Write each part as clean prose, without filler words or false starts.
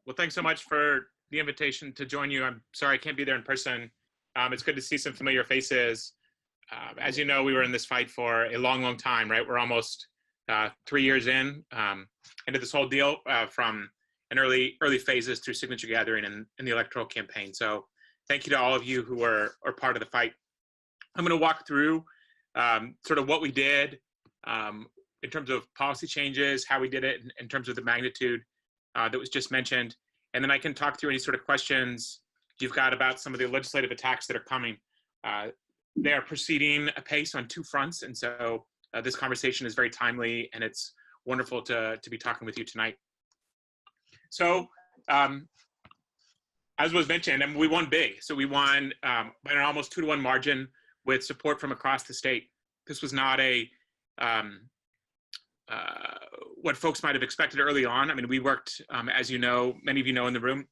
Well, thanks so much for the invitation to join you. I'm sorry I can't be there in person. It's good to see some familiar faces. As you know, we were in this fight for a long, long time, right? We're almost 3 years into this whole deal from an early phases through signature gathering and the electoral campaign. So thank you to all of you who are part of the fight. I'm going to walk through sort of what we did in terms of policy changes, how we did it in terms of the magnitude that was just mentioned. And then I can talk through any sort of questions you've got about some of the legislative attacks that are coming. They are proceeding apace on two fronts. And so this conversation is very timely, and it's wonderful to be talking with you tonight. So as was mentioned, we won big. So we won by an almost 2-to-1 margin with support from across the state. This was not a what folks might have expected early on. I mean, we worked, as you know, many of you know in the room,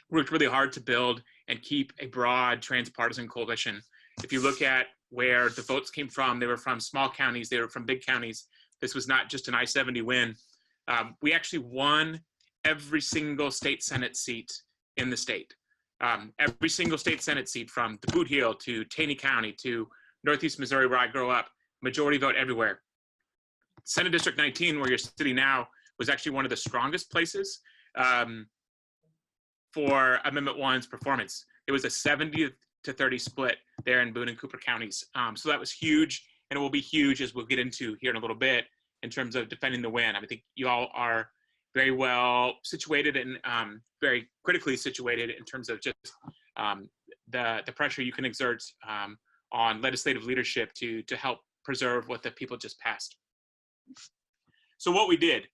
worked really hard to build and keep a broad transpartisan coalition. If you look at where the votes came from, they were from small counties, they were from big counties. This was not just an I-70 win. We actually won every single state Senate seat in the state. Every single state Senate seat, from the Boot Heel to Taney County to Northeast Missouri, where I grew up, majority vote everywhere. Senate District 19, where you're sitting now, was actually one of the strongest places for Amendment 1's performance. It was a 70-30 split there in Boone and Cooper counties. So that was huge, and it will be huge, as we'll get into here in a little bit, in terms of defending the win. I think you all are very well situated and very critically situated in terms of just the pressure you can exert on legislative leadership to help preserve what the people just passed. So what we did,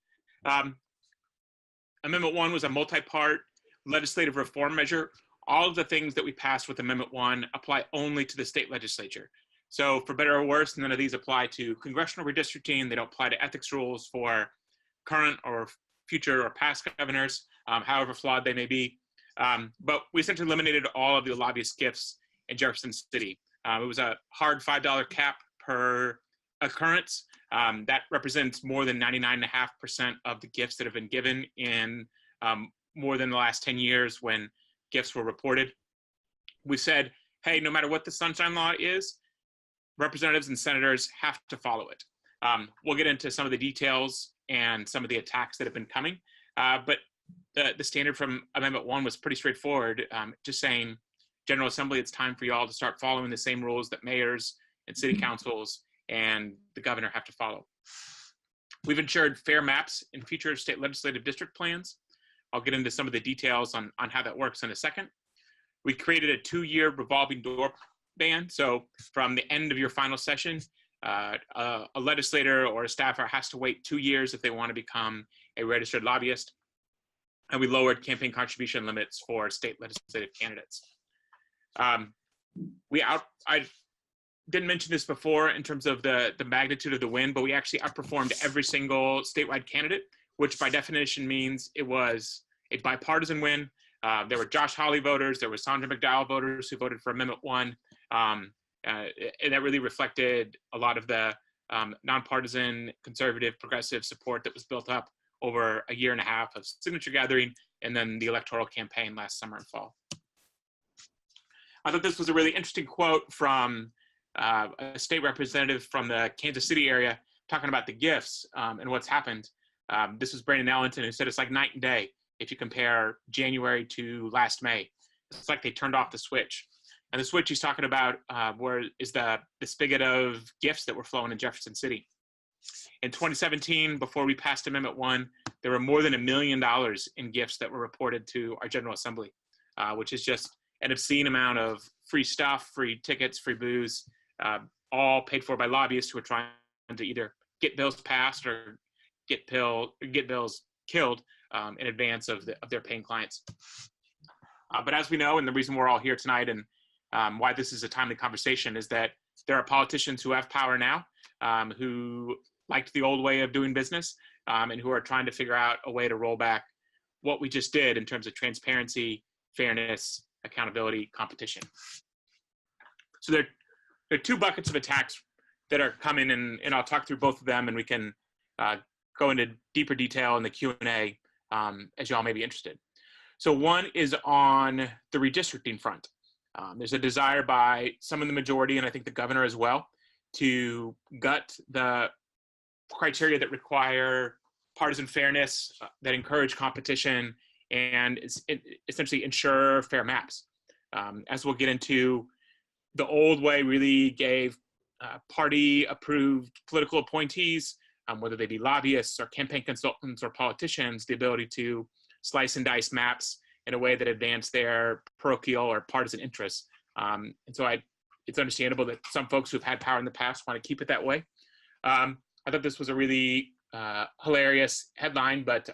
Amendment 1 was a multi-part legislative reform measure. All of the things that we passed with Amendment 1 apply only to the state legislature. So for better or worse, none of these apply to congressional redistricting. They don't apply to ethics rules for current or future or past governors, however flawed they may be. But we essentially eliminated all of the lobbyist gifts in Jefferson City. It was a hard $5 cap per occurrence. That represents more than 99.5% of the gifts that have been given in more than the last 10 years when gifts were reported. We said, hey, no matter what the Sunshine Law is, representatives and senators have to follow it. We'll get into some of the details and some of the attacks that have been coming. But the standard from Amendment 1 was pretty straightforward, just saying, General Assembly, it's time for you all to start following the same rules that mayors and city councils and the governor have to follow. We've ensured fair maps in future state legislative district plans. I'll get into some of the details on how that works in a second. We created a 2-year revolving door ban. So from the end of your final session, a legislator or a staffer has to wait 2 years if they want to become a registered lobbyist. And we lowered campaign contribution limits for state legislative candidates. I didn't mention this before in terms of the magnitude of the win, but we actually outperformed every single statewide candidate, which by definition means it was a bipartisan win. There were Josh Hawley voters, there were Sandra McDowell voters who voted for Amendment 1, and that really reflected a lot of the nonpartisan, conservative, progressive support that was built up over a year and a half of signature gathering and then the electoral campaign last summer and fall. I thought this was a really interesting quote from a state representative from the Kansas City area talking about the gifts and what's happened. This was Brandon Ellington, who said it's like night and day if you compare January to last May. It's like they turned off the switch. And the switch he's talking about is the spigot of gifts that were flowing in Jefferson City. In 2017, before we passed Amendment 1, there were more than $1 million in gifts that were reported to our General Assembly, which is just an obscene amount of free stuff, free tickets, free booze, all paid for by lobbyists who are trying to either get bills passed or get bills killed in advance of their paying clients. But as we know, and the reason we're all here tonight and why this is a timely conversation is that there are politicians who have power now, who liked the old way of doing business, and who are trying to figure out a way to roll back what we just did in terms of transparency, fairness, accountability, competition. So there are two buckets of attacks that are coming, and I'll talk through both of them, and we can go into deeper detail in the Q&A as y'all may be interested. So one is on the redistricting front. There's a desire by some in the majority, and I think the governor as well, to gut the criteria that require partisan fairness, that encourage competition, and essentially ensure fair maps. As we'll get into, the old way really gave party-approved political appointees, whether they be lobbyists or campaign consultants or politicians, the ability to slice and dice maps in a way that advanced their parochial or partisan interests. And so it's understandable that some folks who've had power in the past want to keep it that way. I thought this was a really hilarious headline, but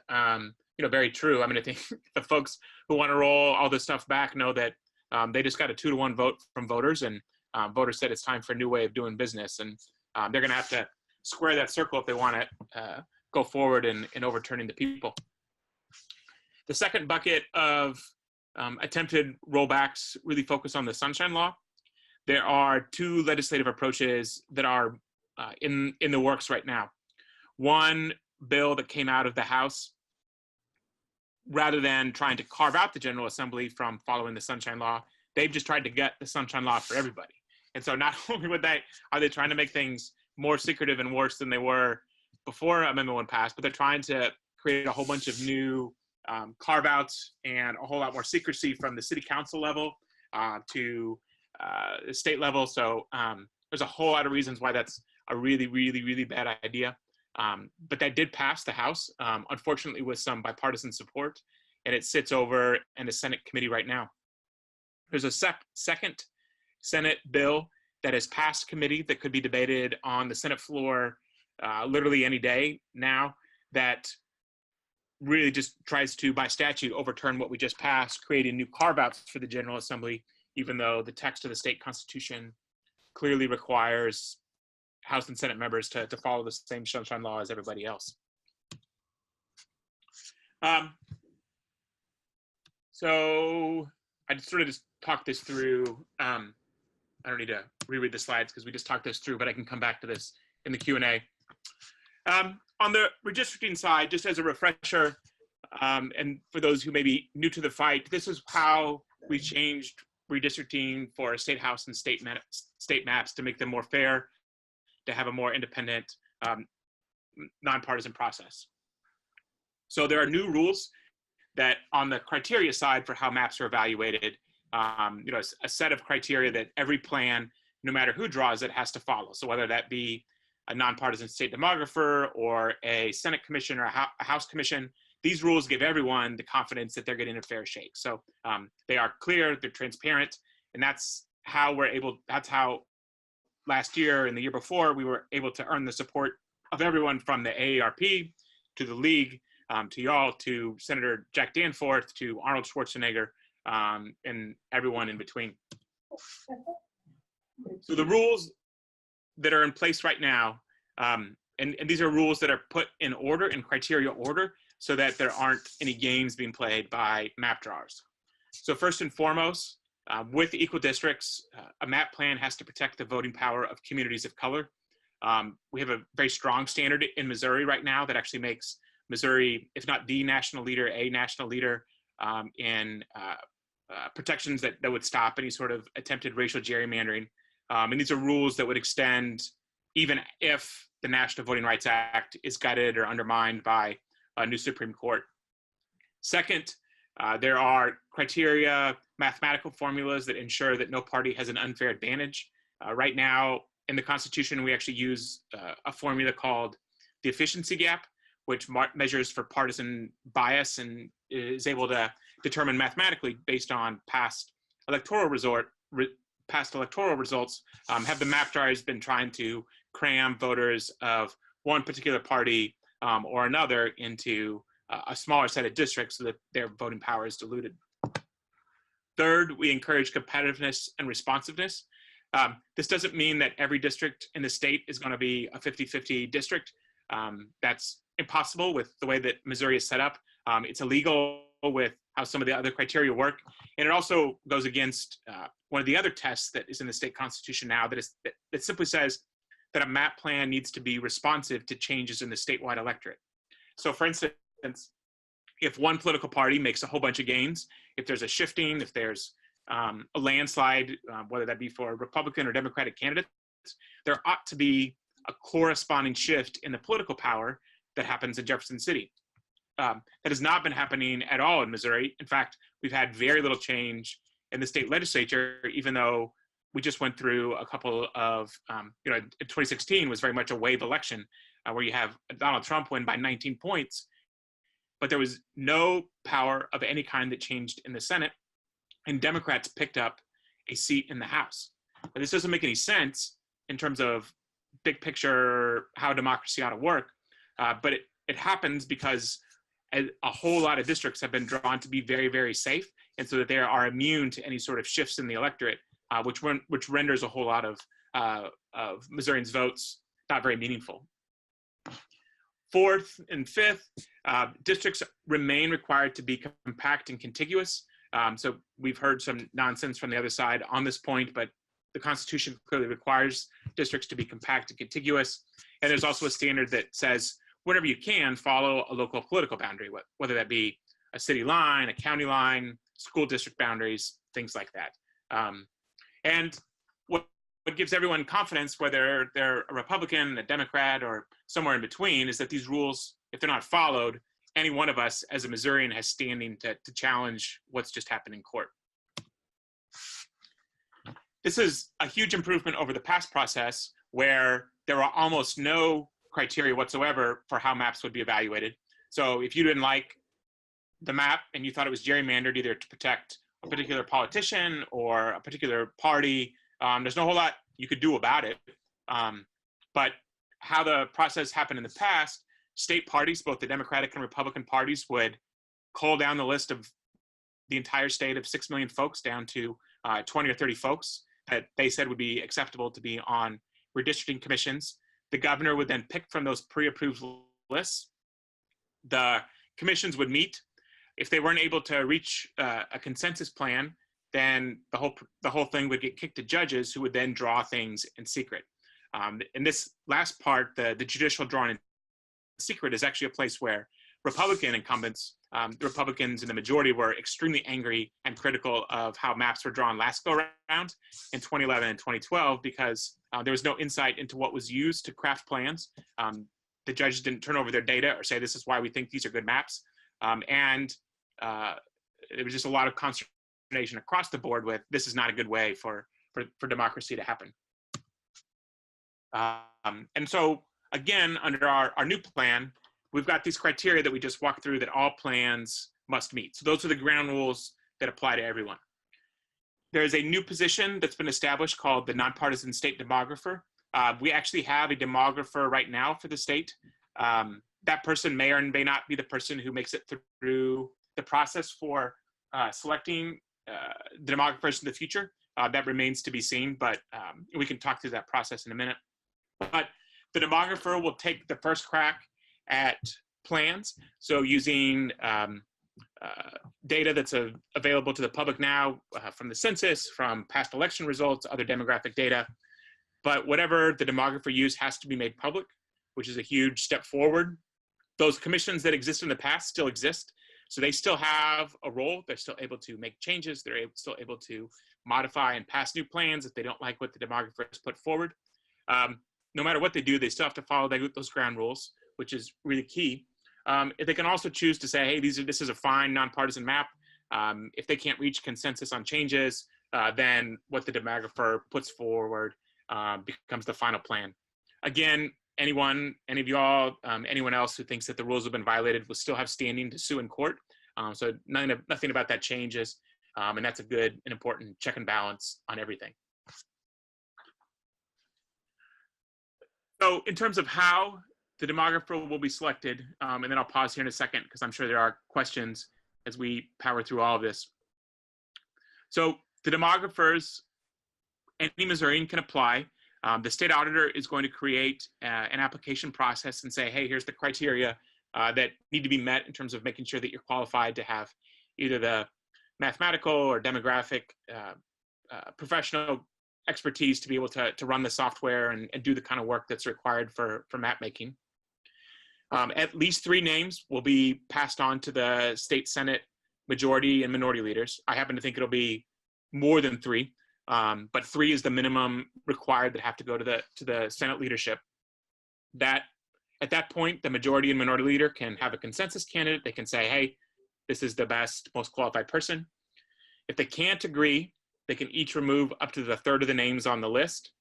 very true. I mean, I think the folks who want to roll all this stuff back know that they just got a 2-to-1 vote from voters, and voters said it's time for a new way of doing business, and they're going to have to square that circle if they want to go forward in overturning the people. The second bucket of attempted rollbacks really focus on the Sunshine Law. There are 2 legislative approaches that are in the works right now. One bill that came out of the House, rather than trying to carve out the General Assembly from following the Sunshine Law, they've just tried to get the Sunshine Law for everybody. And so not only are they trying to make things more secretive and worse than they were before Amendment 1 passed, but they're trying to create a whole bunch of new carve-outs and a whole lot more secrecy from the city council level to the state level. So there's a whole lot of reasons why that's a really, really, really bad idea. But that did pass the House, unfortunately with some bipartisan support, and it sits over in the Senate committee right now. There's a second Senate bill that has passed committee that could be debated on the Senate floor literally any day now, that really just tries to, by statute, overturn what we just passed, creating new carve-outs for the General Assembly, even though the text of the state constitution clearly requires House and Senate members to follow the same Sunshine Law as everybody else. So I sort of just talked this through. I don't need to reread the slides because we just talked this through, but I can come back to this in the Q&A. On the redistricting side, just as a refresher, and for those who may be new to the fight, this is how we changed redistricting for state house and state maps to make them more fair, to have a more independent, nonpartisan process. So there are new rules that on the criteria side for how maps are evaluated, a set of criteria that every plan, no matter who draws it, has to follow. So whether that be a nonpartisan state demographer or a Senate commission or a House commission, these rules give everyone the confidence that they're getting a fair shake. So they are clear, they're transparent, and that's how last year and the year before, we were able to earn the support of everyone from the AARP to the League, to y'all, to Senator Jack Danforth, to Arnold Schwarzenegger, and everyone in between. So the rules that are in place right now, and these are rules that are put in order, in criteria order, so that there aren't any games being played by map drawers. So first and foremost, with equal districts, a map plan has to protect the voting power of communities of color. We have a very strong standard in Missouri right now that actually makes Missouri, if not the national leader, a national leader in protections that would stop any sort of attempted racial gerrymandering. And these are rules that would extend even if the National Voting Rights Act is gutted or undermined by a new Supreme Court. Second, there are criteria, mathematical formulas that ensure that no party has an unfair advantage. Right now in the Constitution, we actually use a formula called the efficiency gap, which measures for partisan bias and is able to determine mathematically based on past electoral results, have the map drawers been trying to cram voters of one particular party or another into a smaller set of districts so that their voting power is diluted. Third, we encourage competitiveness and responsiveness. This doesn't mean that every district in the state is going to be a 50-50 district. That's impossible with the way that Missouri is set up. It's illegal with how some of the other criteria work. And it also goes against one of the other tests that is in the state constitution now that simply says that a map plan needs to be responsive to changes in the statewide electorate. So for instance, if one political party makes a whole bunch of gains, if there's a shifting, if there's a landslide, whether that be for Republican or Democratic candidates, there ought to be a corresponding shift in the political power that happens in Jefferson City. That has not been happening at all in Missouri. In fact, we've had very little change in the state legislature, even though we just went through a couple of, 2016 was very much a wave election where you have Donald Trump win by 19 points, but there was no power of any kind that changed in the Senate, and Democrats picked up a seat in the House. But this doesn't make any sense in terms of big picture how democracy ought to work, but it happens because a whole lot of districts have been drawn to be very, very safe, and so that they are immune to any sort of shifts in the electorate, which renders a whole lot of Missourians' votes not very meaningful. Fourth and fifth, districts remain required to be compact and contiguous. So we've heard some nonsense from the other side on this point, but the Constitution clearly requires districts to be compact and contiguous. And there's also a standard that says, whenever you can, follow a local political boundary, whether that be a city line, a county line, school district boundaries, things like that. And what gives everyone confidence, whether they're a Republican, a Democrat, or somewhere in between, is that these rules, if they're not followed, any one of us as a Missourian has standing to challenge what's just happened in court. This is a huge improvement over the past process where there were almost no criteria whatsoever for how maps would be evaluated. So if you didn't like the map and you thought it was gerrymandered either to protect a particular politician or a particular party, there's no whole lot you could do about it. But how the process happened in the past, state parties, both the Democratic and Republican parties, would cull down the list of the entire state of 6 million folks down to 20 or 30 folks that they said would be acceptable to be on redistricting commissions. The governor would then pick from those pre-approved lists. The commissions would meet. If they weren't able to reach a consensus plan, then the whole thing would get kicked to judges who would then draw things in secret. In this last part, the judicial drawing in secret is actually a place where Republican incumbents, the Republicans in the majority, were extremely angry and critical of how maps were drawn last go around in 2011 and 2012 because there was no insight into what was used to craft plans. The judges didn't turn over their data or say this is why we think these are good maps. And there was just a lot of consternation across the board with this is not a good way for democracy to happen. And so again, under our new plan, we've got these criteria that we just walked through that all plans must meet. So those are the ground rules that apply to everyone. There's a new position that's been established called the nonpartisan state demographer. We actually have a demographer right now for the state. That person may or may not be the person who makes it through the process for selecting the demographers in the future. That remains to be seen, but we can talk through that process in a minute. But the demographer will take the first crack at plans. So using data that's available to the public now from the census, from past election results, other demographic data. But whatever the demographer used has to be made public, which is a huge step forward. Those commissions that exist in the past still exist. So they still have a role. They're still able to make changes. They're still able to modify and pass new plans if they don't like what the demographer has put forward. No matter what they do, they still have to follow those ground rules, which is really key. They can also choose to say, hey, this is a fine nonpartisan map. If they can't reach consensus on changes, then what the demographer puts forward becomes the final plan. Again, any of y'all, anyone else who thinks that the rules have been violated will still have standing to sue in court. So nothing about that changes. And that's a good and important check and balance on everything. So in terms of how the demographer will be selected, and then I'll pause here in a second because I'm sure there are questions as we power through all of this. So the demographers, any Missourian can apply. The state auditor is going to create an application process and say, hey, here's the criteria that need to be met in terms of making sure that you're qualified to have either the mathematical or demographic professional expertise to be able to run the software and do the kind of work that's required for map making. At least 3 names will be passed on to the state Senate majority and minority leaders. I happen to think it'll be more than 3, but 3 is the minimum required that have to go to the Senate leadership. That at that point, the majority and minority leader can have a consensus candidate. They can say, hey, this is the best, most qualified person. If they can't agree, they can each remove up to the third of the names on the list.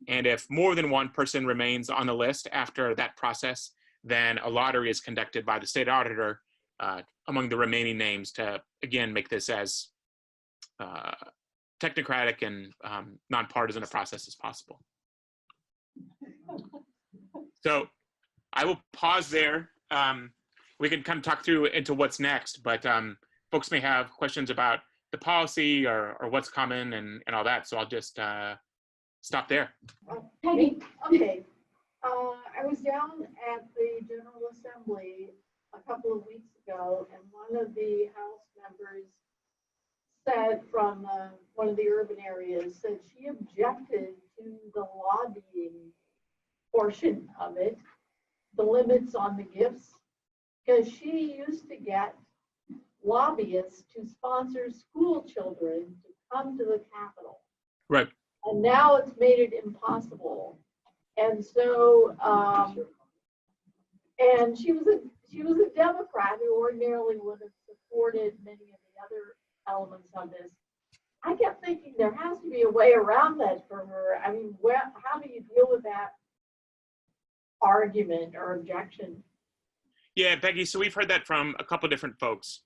And if more than one person remains on the list after that process, then a lottery is conducted by the state auditor among the remaining names to, again, make this as technocratic and nonpartisan a process as possible. So I will pause there. We can kind of talk through into what's next, but folks may have questions about the policy or what's coming and all that. So I'll just stop there. Peggy, okay. I was down at the General Assembly a couple of weeks ago, and one of the House members said from one of the urban areas said she objected to the lobbying portion of it, the limits on the gifts, because she used to get lobbyists to sponsor school children to come to the Capitol. Right. And now it's made it impossible. And so, and she was a Democrat who ordinarily would have supported many of the other elements of this. I kept thinking there has to be a way around that for her. I mean, how do you deal with that argument or objection? Yeah, Peggy, so we've heard that from a couple of different folks.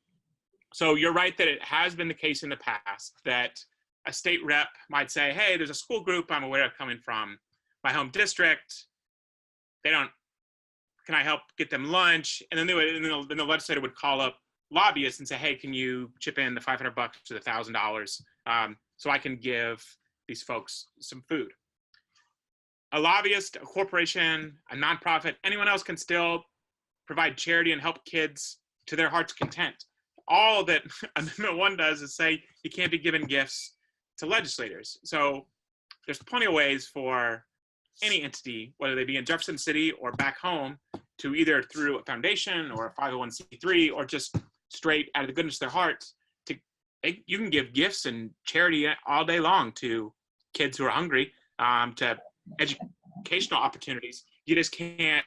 So you're right that it has been the case in the past that a state rep might say, hey, there's a school group I'm aware of coming from my home district. Can I help get them lunch? And then then the legislator would call up lobbyists and say, hey, can you chip in the $500 to the $1,000 so I can give these folks some food? A lobbyist, a corporation, a nonprofit, anyone else can still provide charity and help kids to their heart's content. All that Amendment 1 does is say you can't be given gifts to legislators. So there's plenty of ways for any entity, whether they be in Jefferson City or back home, to either through a foundation or a 501c3 or just straight out of the goodness of their hearts, you can give gifts and charity all day long to kids who are hungry, to educational opportunities. You just can't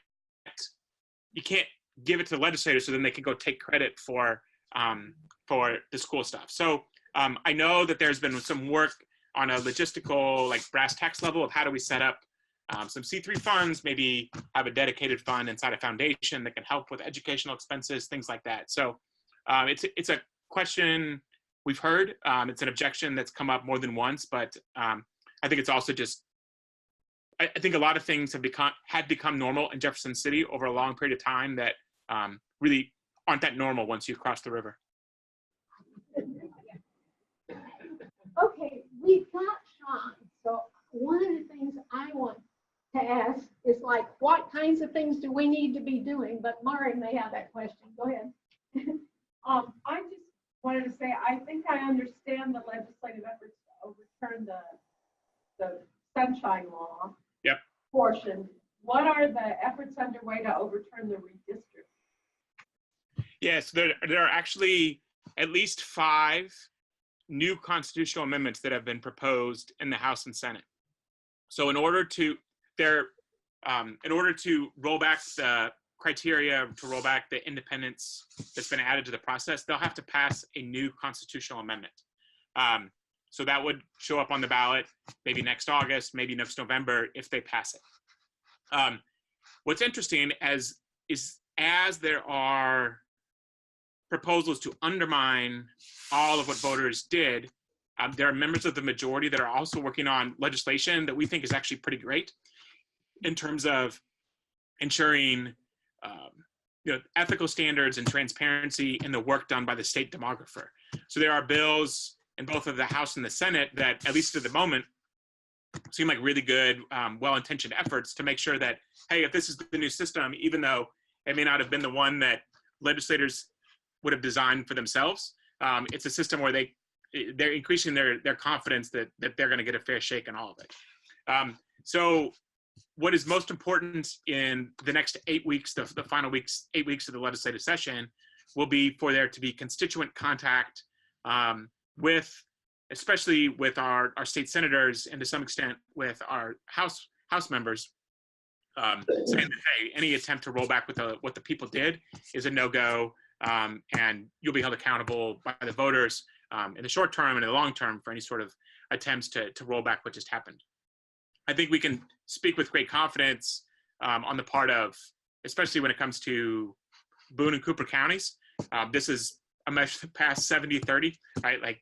give it to the legislators so then they can go take credit for the school stuff. So I know that there's been some work on a logistical, like brass tacks level of how do we set up some C3 funds, maybe have a dedicated fund inside a foundation that can help with educational expenses, things like that. So it's a question we've heard. It's an objection that's come up more than once, but I think it's also just, I think a lot of things had become normal in Jefferson City over a long period of time that really aren't that normal once you cross the river. Okay, we've got Sean. So one of the things I want to ask is like, what kinds of things do we need to be doing? But Mari may have that question. Go ahead. I just wanted to say, I think I understand the legislative efforts to overturn the sunshine law portion. What are the efforts underway to overturn the redistricting? Yes, there are actually at least 5 new constitutional amendments that have been proposed in the House and Senate. So in order to roll back the criteria, to roll back the independence that's been added to the process, they'll have to pass a new constitutional amendment. So that would show up on the ballot maybe next August, maybe next November if they pass it. What's interesting is as there are proposals to undermine all of what voters did, there are members of the majority that are also working on legislation that we think is actually pretty great in terms of ensuring ethical standards and transparency in the work done by the state demographer. So there are bills in both of the House and the Senate that, at least at the moment, seem like really good, well-intentioned efforts to make sure that, hey, if this is the new system, even though it may not have been the one that legislators would have designed for themselves, it's a system where they're increasing their confidence that they're going to get a fair shake in all of it. So what is most important in the next 8 weeks, the final 8 weeks of the legislative session, will be for there to be constituent contact especially with our state senators and to some extent with our House members, saying that, hey, any attempt to roll back with what the people did is a no-go, and you'll be held accountable by the voters in the short term and in the long term for any sort of attempts to roll back what just happened. I think we can speak with great confidence on the part of, especially when it comes to Boone and Cooper counties. This is a measure past 70-30, right? Like,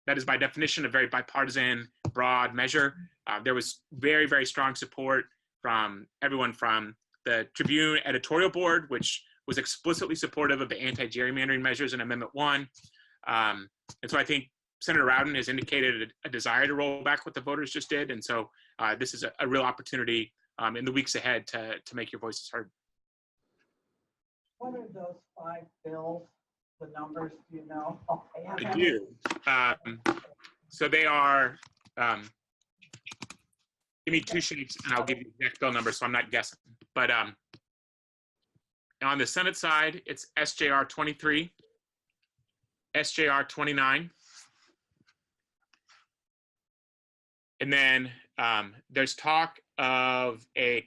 that is by definition a very bipartisan, broad measure. There was very, very strong support from everyone from the Tribune editorial board, which was explicitly supportive of the anti-gerrymandering measures in Amendment 1. And so I think Senator Rowden has indicated a desire to roll back what the voters just did. And so this is a real opportunity in the weeks ahead to make your voices heard. What are those 5 bills? The numbers, do you know? I do. So they are, give me 2 sheets and I'll give you the exact bill number so I'm not guessing. But on the Senate side, it's SJR 23, SJR 29. And then there's talk of an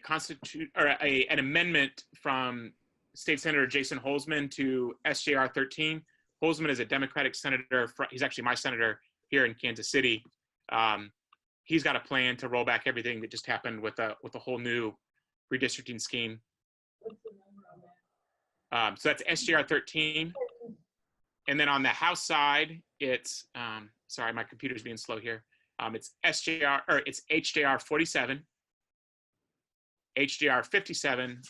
amendment from State Senator Jason Holzman to SJR 13. Holzman is a Democratic senator. He's actually my senator here in Kansas City. He's got a plan to roll back everything that just happened with a whole new redistricting scheme. What's the number on that? So that's SJR 13. And then on the House side, it's sorry, my computer's being slow here. It's HJR 47, HJR 57,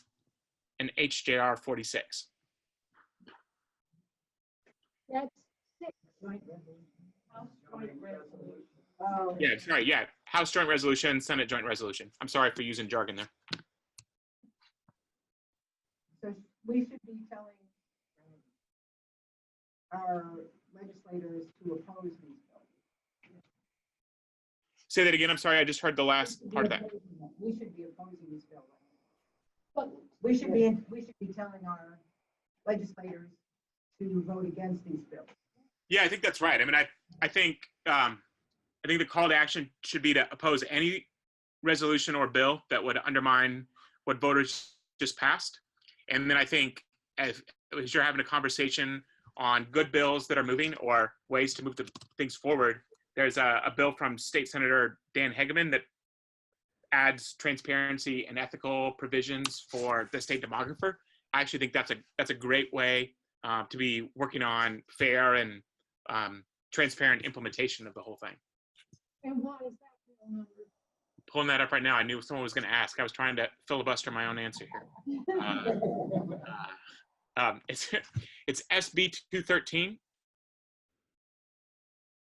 and HJR 46. That's 6. House Joint Resolution. Oh, Yeah, sorry, yeah. House Joint Resolution, Senate Joint Resolution. I'm sorry for using jargon there. so we should be telling our legislators to oppose these bills. Say that again. I'm sorry. I just heard the last part of that. We should be opposing these bills. But We should be telling our legislators to vote against these bills. Yeah, I think that's right. I mean, I think the call to action should be to oppose any resolution or bill that would undermine what voters just passed. And then I think as you're having a conversation on good bills that are moving or ways to move things forward, there's a bill from State Senator Dan Hegeman that adds transparency and ethical provisions for the state demographer. I actually think that's a great way to be working on fair and transparent implementation of the whole thing. and what is that bill number? Pulling that up right now. I knew someone was going to ask. I was trying to filibuster my own answer here. It's SB 213.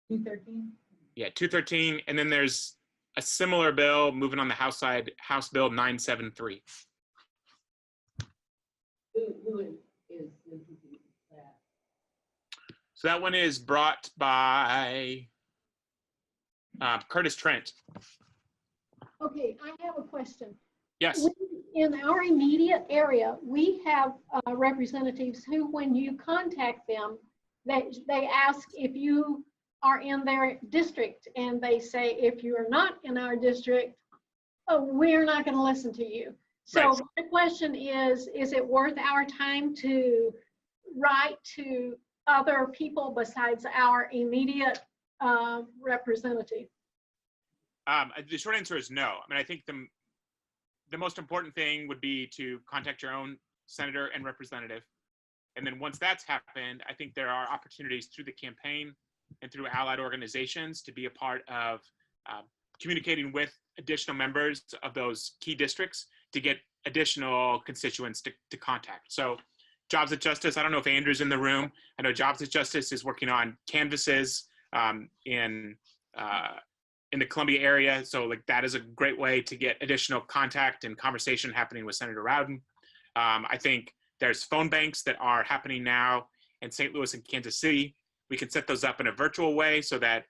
213? Yeah, 213. And then there's a similar bill moving on the House side, House Bill 973. Who is that? So that one is brought by Curtis Trent. Okay, I have a question. Yes. In our immediate area, we have representatives who, when you contact them, they ask if you are in their district, and they say, if you're not in our district, we're not going to listen to you. So Right. my question is it worth our time to write to other people besides our immediate representative? The short answer is no. I mean, I think the most important thing would be to contact your own senator and representative. And then once that's happened, I think there are opportunities through the campaign and through allied organizations to be a part of communicating with additional members of those key districts to get additional constituents to contact. So Jobs at Justice, I don't know if Andrew's in the room. I know Jobs at Justice is working on canvases in the Columbia area. So like that is a great way to get additional contact and conversation happening with Senator Rowden. I think there's phone banks that are happening now in St. Louis and Kansas City. We can set those up in a virtual way so that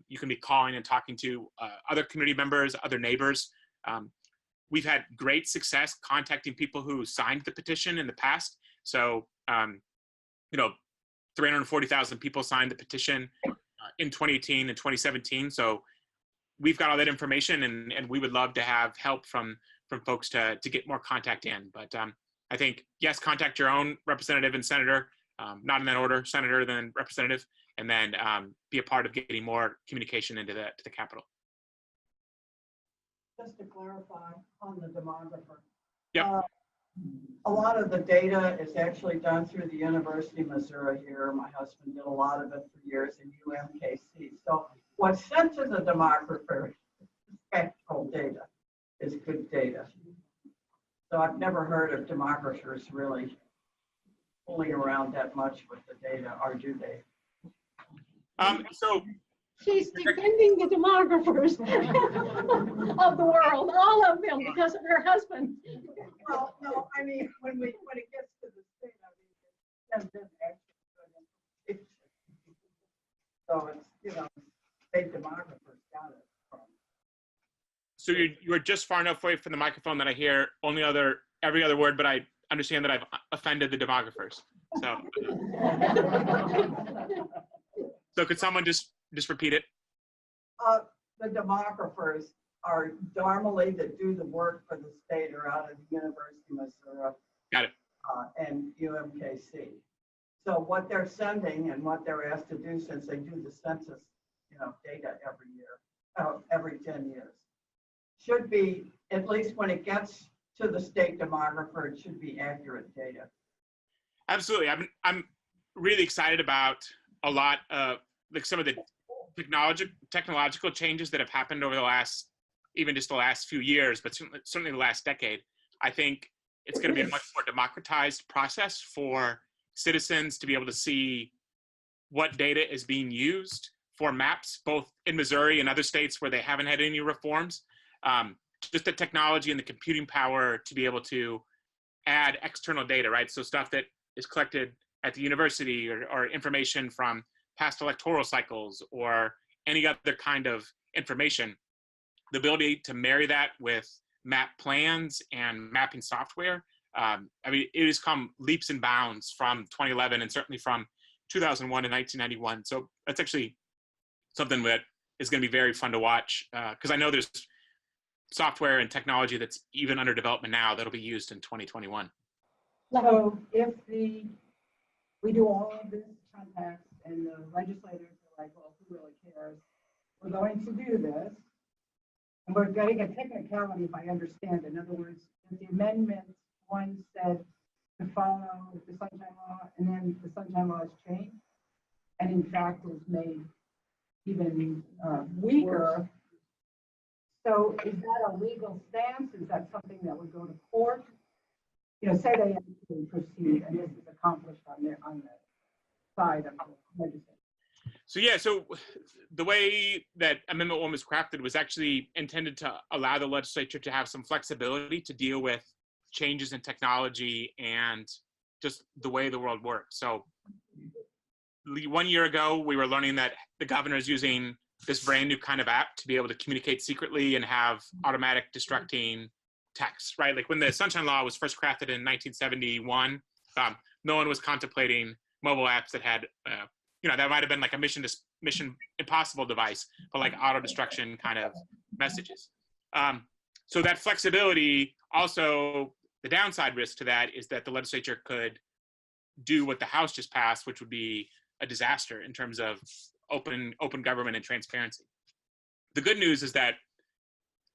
you can be calling and talking to other community members, other neighbors. we've had great success contacting people who signed the petition in the past. So, 340,000 people signed the petition in 2018 and 2017. So we've got all that information, and we would love to have help from folks to get more contact in. But I think, yes, contact your own representative and senator, not in that order, senator, then representative, and then be a part of getting more communication to the Capitol. Just to clarify on the demographer. Yep. A lot of the data is actually done through the University of Missouri here. My husband did a lot of it for years in UMKC. So what's sent to the demographer is factual data, is good data. So I've never heard of demographers really fooling around that much with the data, or do they? So She's defending the demographers of the world, all of them, because of her husband. Well, no, I mean, when it gets to the state, I mean, it doesn't actually. So it's, state demographers got it from. So you're just far enough away from the microphone that I hear every other word, but I understand that I've offended the demographers. So could someone just repeat it? The demographers are normally that do the work for the state are out of the University of Missouri. Got it. And UMKC. So what they're sending and what they're asked to do, since they do the census, data every year, every 10 years, should be, at least when it gets to the state demographer, it should be accurate data. Absolutely. I'm really excited about a lot of some of the technological changes that have happened over the last few years, but certainly the last decade. I think it's going to be a much more democratized process for citizens to be able to see what data is being used for maps, both in Missouri and other states where they haven't had any reforms. Just the technology and the computing power to be able to add external data, right? So stuff that is collected at the university or information from past electoral cycles or any other kind of information. The ability to marry that with map plans and mapping software. It has come leaps and bounds from 2011 and certainly from 2001 to 1991. So that's actually something that is going to be very fun to watch because I know there's software and technology that's even under development now that'll be used in 2021. So if we do all of this contacts and the legislators are like, well, who really cares? We're going to do this. And we're getting a technicality, if I understand. In other words, the amendment one said to follow the Sunshine Law, and then the Sunshine Law is changed, and in fact is made even weaker. So is that a legal stance? Is that something that would go to court? Say they actually proceed, and this is accomplished on the side of the legislature. So the way that Amendment 1 was crafted was actually intended to allow the legislature to have some flexibility to deal with changes in technology and just the way the world works. So 1 year ago, we were learning that the governor is using this brand new kind of app to be able to communicate secretly and have automatic destructing text, right? Like when the Sunshine Law was first crafted in 1971, no one was contemplating mobile apps that had, that might have been like a Mission Impossible device, but like auto destruction kind of messages. So that flexibility, also the downside risk to that is that the legislature could do what the House just passed, which would be a disaster in terms of open government and transparency. The good news is that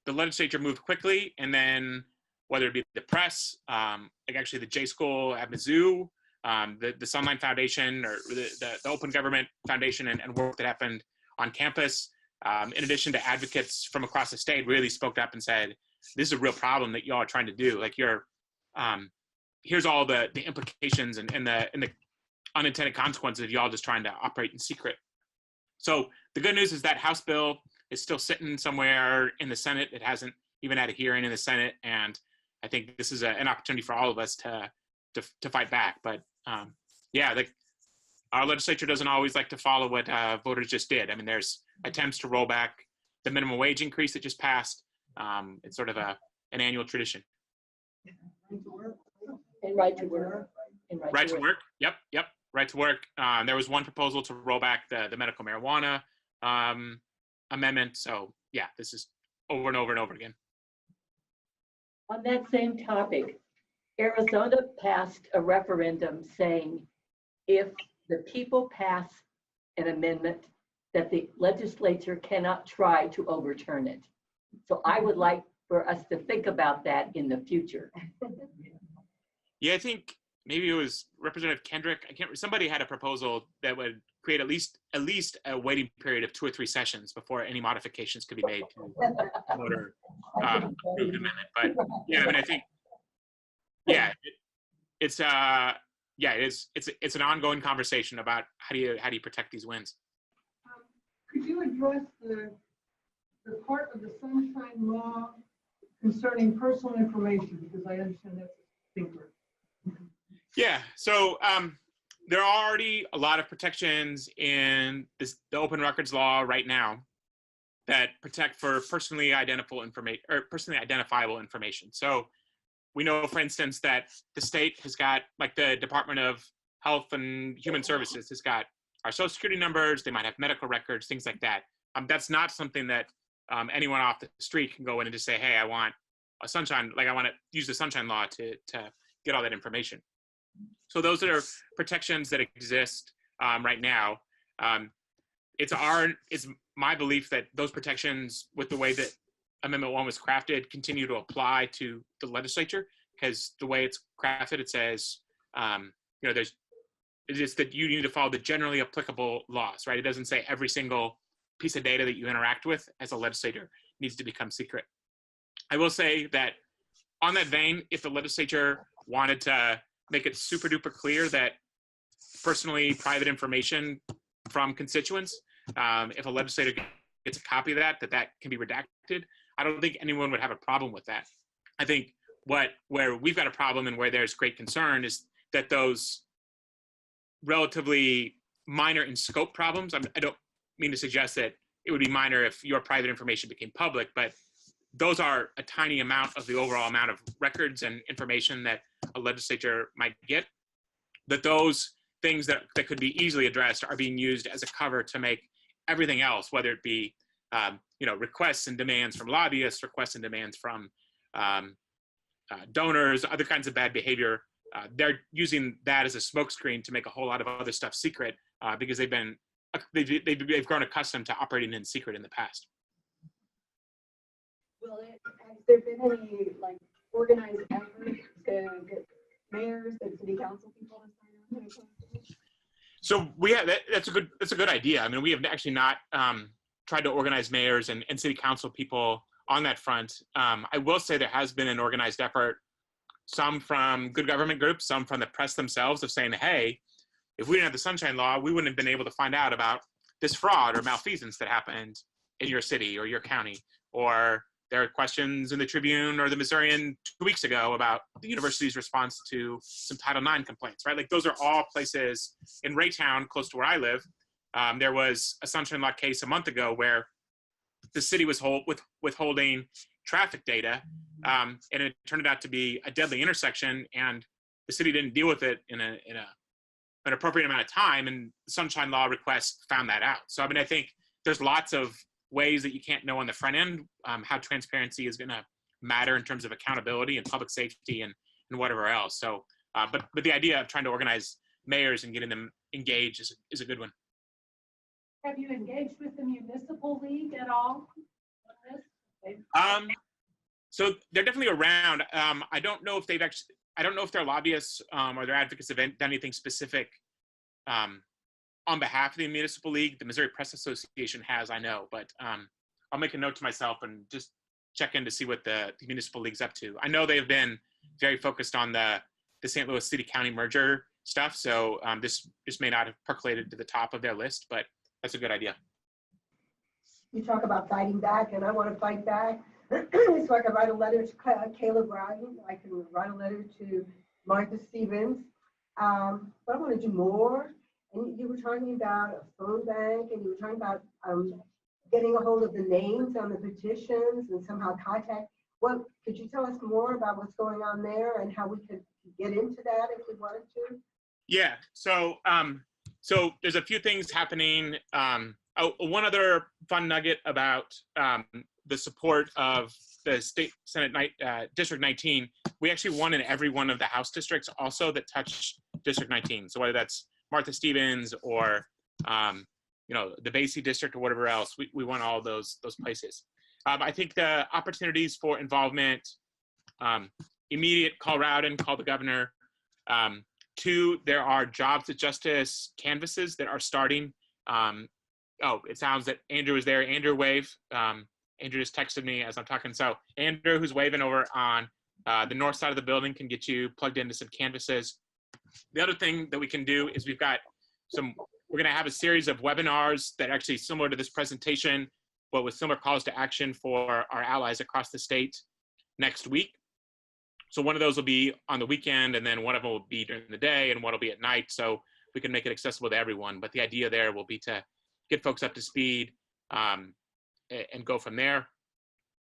the legislature moved quickly, and then whether it be the press, like actually the J School at Mizzou, the Sunline Foundation, or the Open Government Foundation, and work that happened on campus, in addition to advocates from across the state, really spoke up and said, "This is a real problem that y'all are trying to do. Like here's all the implications and the unintended consequences of y'all just trying to operate in secret." So the good news is that House bill is still sitting somewhere in the Senate. It hasn't even had a hearing in the Senate, and I think this is an opportunity for all of us to fight back. But our legislature doesn't always like to follow what voters just did. I mean, there's attempts to roll back the minimum wage increase that just passed. It's sort of an an annual tradition. And right to work. And Right to work. Yep. Right to work. There was one proposal to roll back the medical marijuana amendment. So yeah, this is over and over and over again. On that same topic, Arizona passed a referendum saying if the people pass an amendment, that the legislature cannot try to overturn it. So I would like for us to think about that in the future. Yeah, I think maybe it was Representative Kendrick. Somebody had a proposal that would create at least a waiting period of 2 or 3 sessions before any modifications could be made to vote or approved amendment. But yeah, I mean, I think it's an ongoing conversation about how do you protect these wins. Could you address the part of the Sunshine Law concerning personal information? Because I understand that's a thinker. Yeah, so there are already a lot of protections in the open records law right now that protect for personally identifiable information. So we know, for instance, that the state has got, like the Department of Health and Human Services has got our social security numbers, they might have medical records, things like that. That's not something that anyone off the street can go in and just say, hey, I want a sunshine, like I want to use the Sunshine Law to get all that information. So those are protections that exist right now. It's my belief that those protections, with the way that Amendment 1 was crafted, continue to apply to the legislature, because the way it's crafted, it says, it's just that you need to follow the generally applicable laws, right? It doesn't say every single piece of data that you interact with as a legislator needs to become secret. I will say that on that vein, if the legislature wanted to make it super duper clear that personally private information from constituents, if a legislator gets a copy of that can be redacted, I don't think anyone would have a problem with that. I think where we've got a problem and where there's great concern is that those relatively minor in scope problems, I don't mean to suggest that it would be minor if your private information became public, but those are a tiny amount of the overall amount of records and information that a legislature might get, that those things that could be easily addressed are being used as a cover to make everything else, whether it be requests and demands from lobbyists, requests and demands from donors, other kinds of bad behavior. They're using that as a smokescreen to make a whole lot of other stuff secret because they've grown accustomed to operating in secret in the past. Well, has there been any organized efforts to get mayors and city council people to sign on to it? So that's a good idea. I mean, we have actually not tried to organize mayors and city council people on that front. I will say there has been an organized effort, some from good government groups, some from the press themselves, of saying, hey, if we didn't have the Sunshine Law, we wouldn't have been able to find out about this fraud or malfeasance that happened in your city or your county. Or there are questions in the Tribune or the Missourian 2 weeks ago about the university's response to some Title IX complaints, right? Like those are all places. In Raytown, close to where I live, there was a Sunshine Law case a month ago where the city was withholding traffic data, and it turned out to be a deadly intersection, and the city didn't deal with it in an appropriate amount of time, and the Sunshine Law request found that out. So I mean, I think there's lots of ways that you can't know on the front end how transparency is going to matter in terms of accountability and public safety and whatever else. So, but the idea of trying to organize mayors and getting them engaged is a good one. Have you engaged with the municipal league at all on this? So they're definitely around. I don't know if I don't know if their lobbyists or their advocates have done anything specific on behalf of the municipal league. The Missouri Press Association has, I know, but I'll make a note to myself and just check in to see what the municipal league's up to. I know they've been very focused on the St. Louis City County merger stuff, so this may not have percolated to the top of their list, but that's a good idea. You talk about fighting back, and I want to fight back. So I can write a letter to Caleb Ryan. I can write a letter to Martha Stevens. But I want to do more. And you were talking about a phone bank, and you were talking about getting a hold of the names on the petitions and somehow contact. what, could you tell us more about what's going on there and how we could get into that if we wanted to? Yeah. So so there's a few things happening. One other fun nugget about the support of the state Senate District 19. We actually won in every one of the House districts also that touch District 19. So whether that's Martha Stevens or the Basie district or whatever else, we won all those places. I think the opportunities for involvement, immediate call Rowden, call the governor. 2, there are jobs at justice canvases that are starting. It sounds that Andrew is there. Andrew, wave. Andrew just texted me as I'm talking. So Andrew, who's waving over on the north side of the building, can get you plugged into some canvases. The other thing that we can do is we're going to have a series of webinars that are actually similar to this presentation, but with similar calls to action for our allies across the state next week. So one of those will be on the weekend, and then one of them will be during the day, and one will be at night, so we can make it accessible to everyone. But the idea there will be to get folks up to speed and go from there.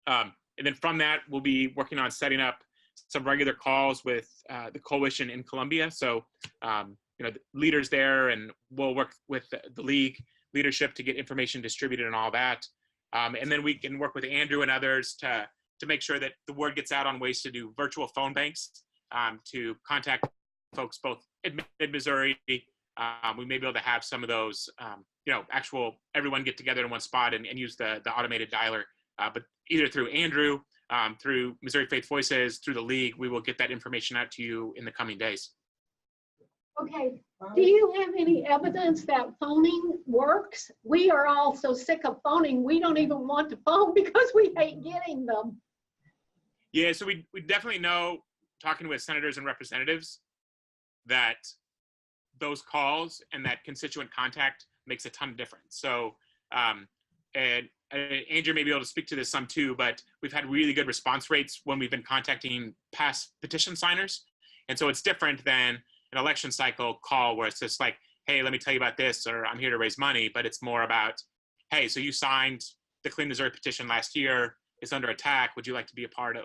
And then from that, we'll be working on setting up some regular calls with the coalition in Columbia. So, the leaders there, and we'll work with the league leadership to get information distributed and all that. And then we can work with Andrew and others to make sure that the word gets out on ways to do virtual phone banks to contact folks both in mid-Missouri. We may be able to have some of those, actual everyone get together in one spot and use the automated dialer. But either through Andrew, through Missouri Faith Voices, through the league, we will get that information out to you in the coming days. Okay, do you have any evidence that phoning works? We are all so sick of phoning, we don't even want to phone because we hate getting them. Yeah, so we definitely know, talking with senators and representatives, that those calls and that constituent contact makes a ton of difference. So, and Andrew may be able to speak to this some too, but we've had really good response rates when we've been contacting past petition signers. And so it's different than an election cycle call where it's just like, hey, let me tell you about this, or I'm here to raise money, but it's more about, hey, so you signed the Clean Missouri petition last year, it's under attack, would you like to be a part of,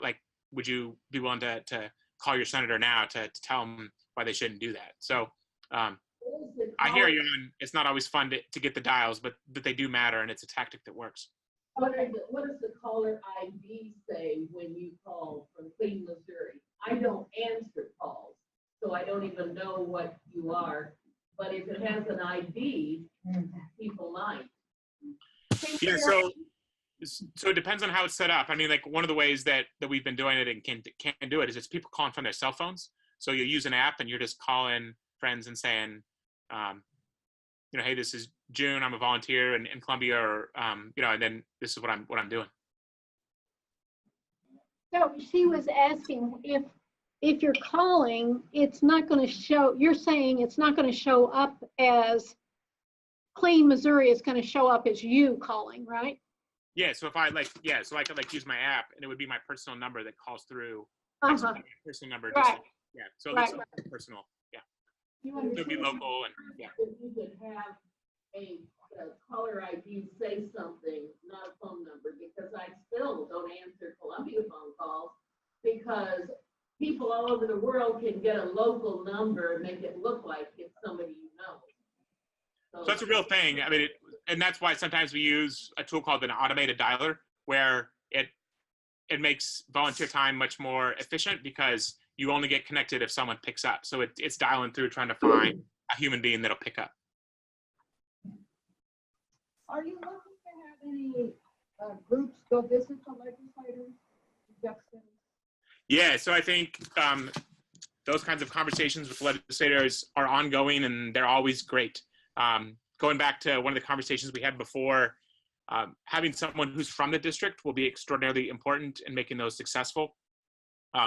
would you be willing to call your senator now to tell them why they shouldn't do that? So I hear you, and it's not always fun to get the dials, but they do matter, and it's a tactic that works. What does the caller ID say when you call from Clean Missouri? I don't answer calls, so I don't even know what you are. But if it has an ID, people might. Yeah, so it depends on how it's set up. I mean, one of the ways that we've been doing it and can do it is it's people calling from their cell phones. So you use an app and you're just calling friends and saying, hey, this is June, I'm a volunteer in Columbia, or and then this is what I'm doing. So she was asking if you're calling, it's not going to show, you're saying it's not going to show up as Clean Missouri, it's going to show up as you calling, right? Yeah, so if I so I could use my app and it would be my personal number that calls through. My personal number. Right. So right. It's personal. Yeah. You It would be local and yeah. If you could have a caller ID say something, not a phone number, because I still don't answer Columbia phone calls because people all over the world can get a local number and make it look like it's somebody you know. So that's a real thing. I mean, and that's why sometimes we use a tool called an automated dialer, where it makes volunteer time much more efficient because you only get connected if someone picks up. So it's dialing through trying to find a human being that'll pick up. Are you looking to have any groups go visit the legislators? Yeah, so I think those kinds of conversations with legislators are ongoing, and they're always great. Going back to one of the conversations we had before, having someone who's from the district will be extraordinarily important in making those successful.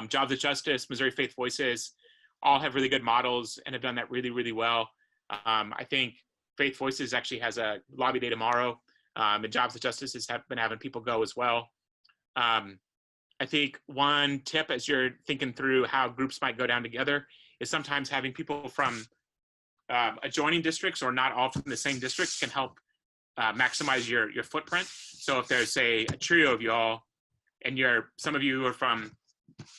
Jobs at Justice, Missouri Faith Voices, all have really good models and have done that really, really well. I think Faith Voices actually has a lobby day tomorrow, and Jobs at Justice has been having people go as well. I think one tip as you're thinking through how groups might go down together is sometimes having people from adjoining districts or not all from the same districts can help maximize your footprint. So if there's, say, a trio of y'all and some of you are from,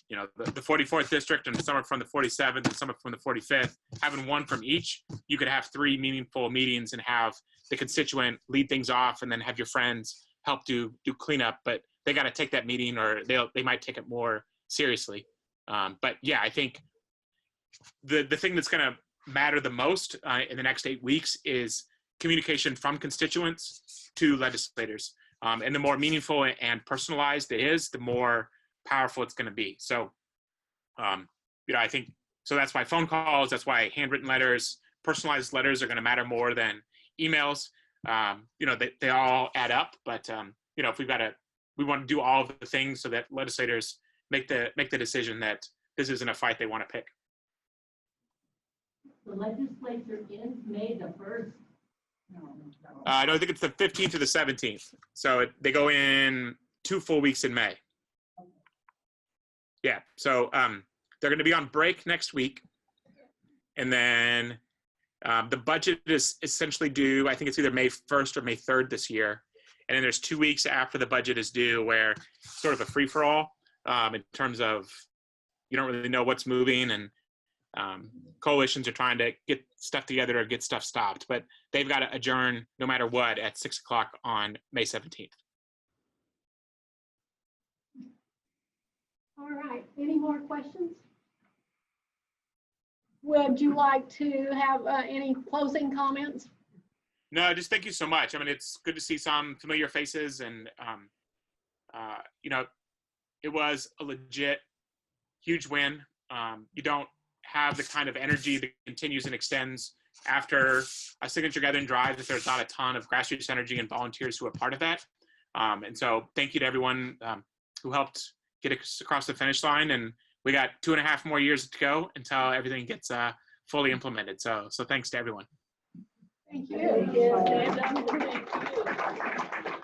you know, the 44th district, and some are from the 47th, and some are from the 45th, having one from each, you could have 3 meaningful meetings and have the constituent lead things off, and then have your friends help do cleanup. But they got to take that meeting, or they might take it more seriously. But yeah, I think the thing that's going to matter the most in the next 8 weeks is communication from constituents to legislators. And the more meaningful and personalized it is, the more powerful it's going to be. So, you know, I think, so that's why phone calls, that's why handwritten letters, personalized letters are going to matter more than emails. You know, they all add up, but, you know, if we want to do all of the things so that legislators make the decision that this isn't a fight they want to pick. The legislature ends May the 1st. No, I think it's the 15th to the 17th. So they go in 2 full weeks in May. Yeah, so they're going to be on break next week. And then the budget is essentially due, I think it's either May 1st or May 3rd this year. And then there's 2 weeks after the budget is due where it's sort of a free-for-all in terms of you don't really know what's moving, and coalitions are trying to get stuff together or get stuff stopped. But they've got to adjourn no matter what at 6 o'clock on May 17th. All right, any more questions? Would you like to have any closing comments? No, just thank you so much. I mean, it's good to see some familiar faces, and you know, it was a legit huge win. You don't have the kind of energy that continues and extends after a signature gathering drive if there's not a ton of grassroots energy and volunteers who are part of that. And so thank you to everyone who helped get us across the finish line. And we got 2.5 more years to go until everything gets fully implemented. So thanks to everyone. Thank you. Thank you.